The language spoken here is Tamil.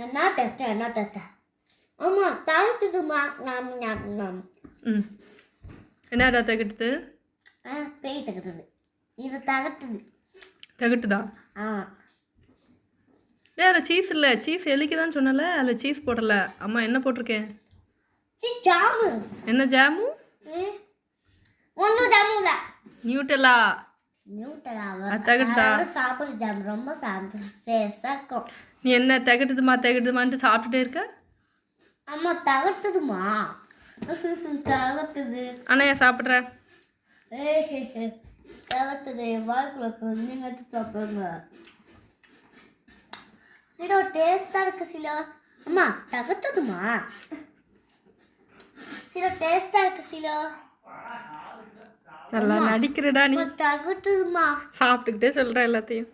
என்ன டேஸ்ட்டு ஆமாம் தகுத்துதுமா நாம் ஞாம் நாம் ம் என்னடா தகட்டுது? பேய் தகுத்துது. இது தகட்டுது. தகட்டுதா? ஆ அதில் சீஸ் இல்லை, சீஸ் எலிக்குதான்னு சொன்னல, அதில் சீஸ் போடல. அம்மா என்ன போட்டிருக்கேன்? ஜாமு. என்ன ஜாமு? ஒன்றும் ஜாமு இல்லை, நியூட்டலா. தகட்டுதா? சாப்பிட்ற ஜாம் ரொம்ப டேஸ்டாக இருக்கும். நீ என்ன தகட்டுதுமான்ட்டு சாப்பிட்டுட்டே இருக்க? அம்மா தகட்டுதுமா, தகட்டுது. ஆனால் ஏன் சாப்பிட்ற? தகட்டுது, வாய்க்குள்ள நீங்கள் சாப்பிடுங்க. சிலோ டேஸ்டாக இருக்கு சிலோ. அம்மா தகட்டுதுமா, சிலோ டேஸ்டாக இருக்கு சிலோ. நல்லா நடிக்கிறடா நீ. தகட்டுதுமா. சாப்பிட்டுக்கிட்டே சொல்கிற எல்லாத்தையும்.